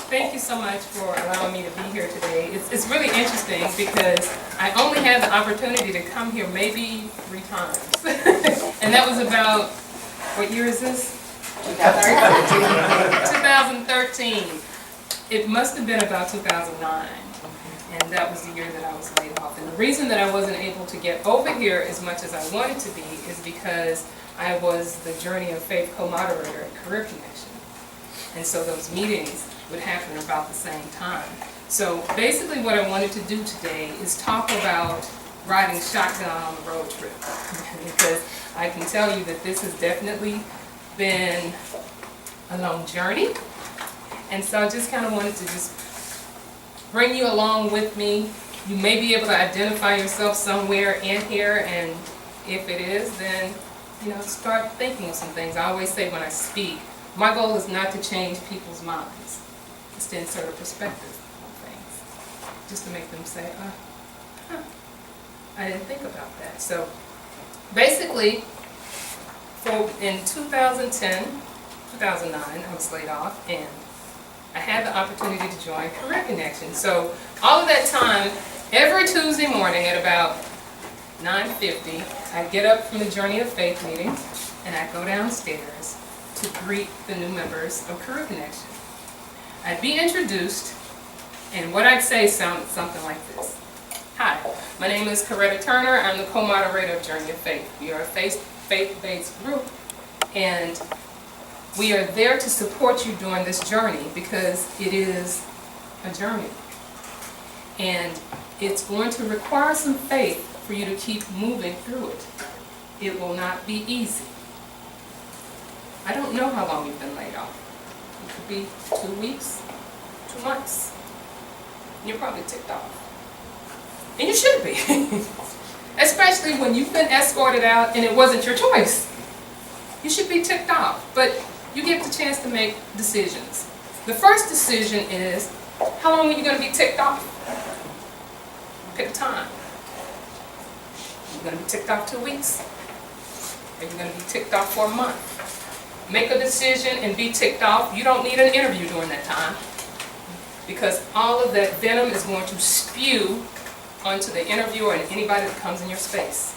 Thank you so much for allowing me to be here today. It's really interesting because I only had the opportunity to come here maybe 3 times. And that was about, what year is this? 2013. It must have been about 2009. And that was the year that I was laid off. And the reason that I wasn't able to get over here as much as I wanted to be is because I was the Journey of Faith co-moderator at Career Connection. And so those meetings would happen about the same time. So basically what I wanted to do today is talk about riding shotgun on the road trip. Because I can tell you that this has definitely been a long journey. And so I just kind of wanted to just bring you along with me. You may be able to identify yourself somewhere in here, and if it is, then start thinking of some things. I always say when I speak, my goal is not to change people's minds. It's to insert a perspective on things, just to make them say, I didn't think about that. So basically, in 2010, 2009, I was laid off, and I had the opportunity to join Career Connection. So all of that time, every Tuesday morning at about 9:50, I'd get up from the Journey of Faith meeting, and I'd go downstairs to greet the new members of Career Connection. I'd be introduced, and what I'd say sounded something like this. Hi, my name is Coretta Turner. I'm the co-moderator of Journey of Faith. We are a faith-based group, and we are there to support you during this journey because it is a journey. And it's going to require some faith for you to keep moving through it. It will not be easy. I don't know how long you've been laid off. It could be 2 weeks, 2 months. And you're probably ticked off. And you should be. Especially when you've been escorted out and it wasn't your choice. You should be ticked off. But you get the chance to make decisions. The first decision is, how long are you going to be ticked off? Pick a time. You're going to be ticked off 2 weeks. Are you going to be ticked off for a month? Make a decision and be ticked off. You don't need an interview during that time, because all of that venom is going to spew onto the interviewer and anybody that comes in your space.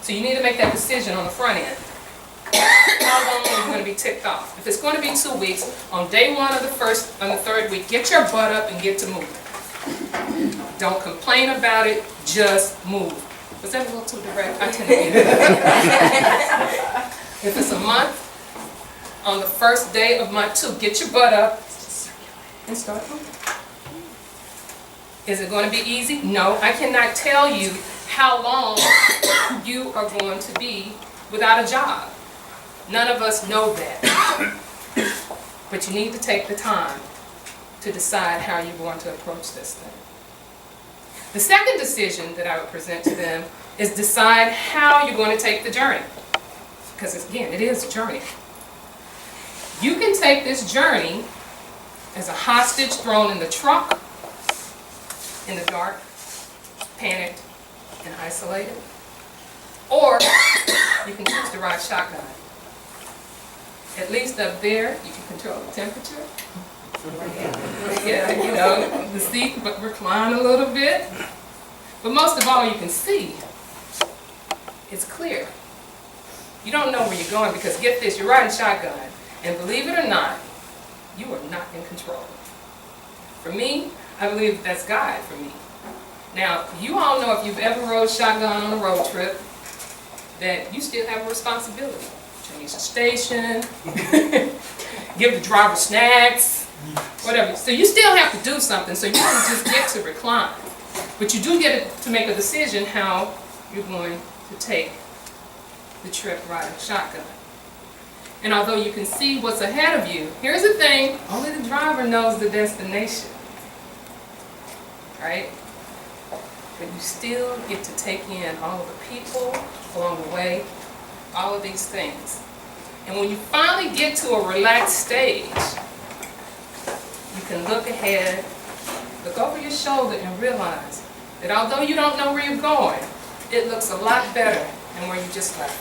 So you need to make that decision on the front end. How long are you going to be ticked off? If it's going to be 2 weeks, on day 1 of the 3rd week, get your butt up and get to moving. Don't complain about it, just move. Was that a little too direct? I tend to be If it's a month, on the first day of month 2, get your butt up and start moving. Is it going to be easy? No, I cannot tell you how long you are going to be without a job. None of us know that. But you need to take the time to decide how you're going to approach this thing. The second decision that I would present to them is decide how you're going to take the journey. Because again, it is a journey. You can take this journey as a hostage thrown in the trunk, in the dark, panicked, and isolated. Or you can choose to ride shotgun. At least up there, you can control the temperature. Yeah, the seat but recline a little bit. But most of all, you can see. It's clear. You don't know where you're going because, get this, you're riding shotgun. And believe it or not, you are not in control. For me, I believe that's God for me. Now, you all know, if you've ever rode shotgun on a road trip, that you still have a responsibility. Change the station, give the driver snacks, whatever. So you still have to do something, so you don't just get to recline. But you do get to make a decision how you're going to take the trip riding shotgun. And although you can see what's ahead of you, here's the thing, only the driver knows the destination. Right? But you still get to take in all of the people along the way, all of these things. And when you finally get to a relaxed stage, you can look ahead, look over your shoulder, and realize that although you don't know where you're going, it looks a lot better than where you just left.